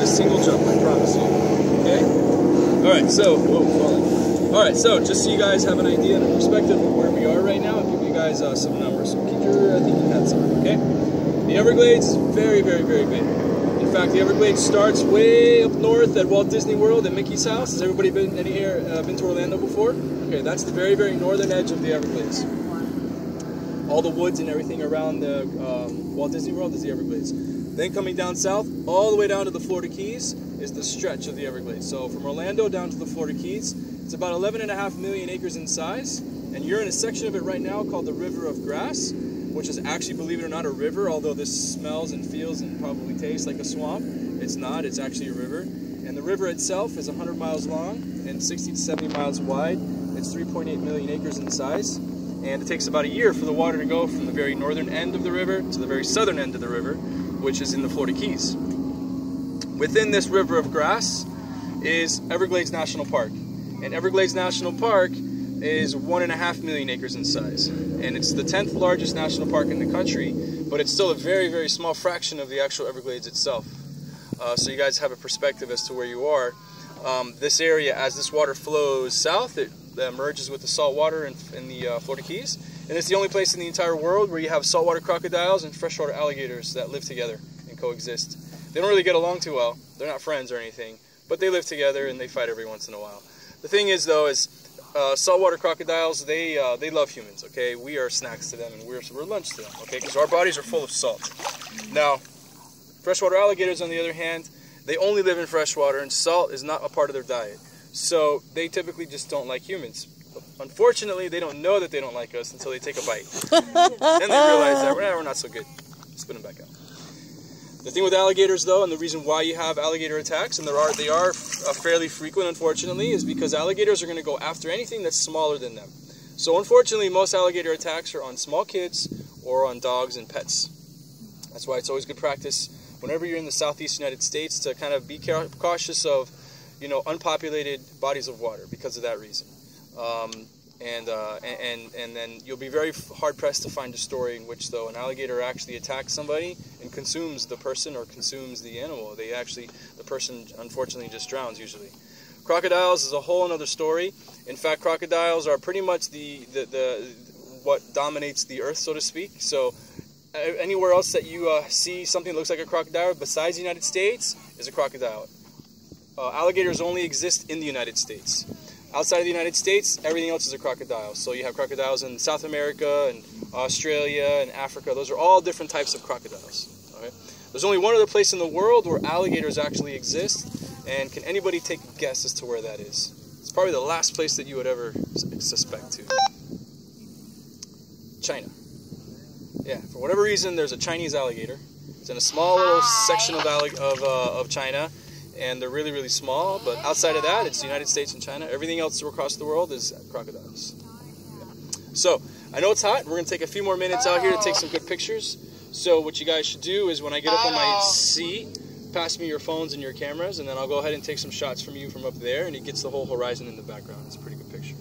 a single jump, I promise you. Okay? Alright, so, whoa, falling. Alright, so, just so you guys have an idea and a perspective of where we are right now, I'll give you guys some numbers. So keep your thinking hats on, okay? The Everglades, very, very, very big. In fact, the Everglades starts way up north at Walt Disney World at Mickey's house. Has everybody been to Orlando before? Okay, that's the very, very northern edge of the Everglades. All the woods and everything around the Walt Disney World is the Everglades. Then coming down south, all the way down to the Florida Keys, is the stretch of the Everglades. So from Orlando down to the Florida Keys, it's about 11.5 million acres in size, and you're in a section of it right now called the River of Grass, which is actually, believe it or not, a river, although this smells and feels and probably tastes like a swamp. It's not, it's actually a river. And the river itself is 100 miles long and 60 to 70 miles wide. It's 3.8 million acres in size. And it takes about a year for the water to go from the very northern end of the river to the very southern end of the river, which is in the Florida Keys. Within this River of Grass is Everglades National Park. And Everglades National Park is 1.5 million acres in size. And it's the 10th largest national park in the country, but it's still a very, very small fraction of the actual Everglades itself. So you guys have a perspective as to where you are. This area, as this water flows south, it merges with the salt water in the Florida Keys. And it's the only place in the entire world where you have saltwater crocodiles and freshwater alligators that live together and coexist. They don't really get along too well. They're not friends or anything, but they live together and they fight every once in a while. The thing is, though, is saltwater crocodiles, they love humans, okay? We are snacks to them and we're lunch to them, okay? Because our bodies are full of salt. Now, freshwater alligators, on the other hand, they only live in freshwater and salt is not a part of their diet. So they typically just don't like humans. Unfortunately, they don't know that they don't like us until they take a bite. Then they realize that we're not so good. Spit them back out. The thing with alligators, though, and the reason why you have alligator attacks, and they are fairly frequent, unfortunately, is because alligators are going to go after anything that's smaller than them. So unfortunately, most alligator attacks are on small kids or on dogs and pets. That's why it's always good practice whenever you're in the southeast United States to kind of be cautious of, unpopulated bodies of water because of that reason. And then you'll be very hard-pressed to find a story in which, though, an alligator actually attacks somebody and consumes the person or consumes the animal. The person, unfortunately, just drowns, usually. Crocodiles is a whole other story. In fact, crocodiles are pretty much what dominates the earth, so to speak. So anywhere else that you see something that looks like a crocodile besides the United States is a crocodile. Alligators only exist in the United States. Outside of the United States, everything else is a crocodile. So you have crocodiles in South America and Australia and Africa. Those are all different types of crocodiles. Okay? There's only one other place in the world where alligators actually exist, and can anybody take a guess as to where that is? It's probably the last place that you would ever suspect to. China. Yeah, for whatever reason, there's a Chinese alligator. It's in a small little section of China. And they're really, really small, but outside of that, it's the United States and China. Everything else across the world is crocodiles. Yeah. So, I know it's hot. We're going to take a few more minutes out here to take some good pictures. So what you guys should do is when I get up on my seat, pass me your phones and your cameras, and then I'll go ahead and take some shots from you from up there, and it gets the whole horizon in the background. It's a pretty good picture.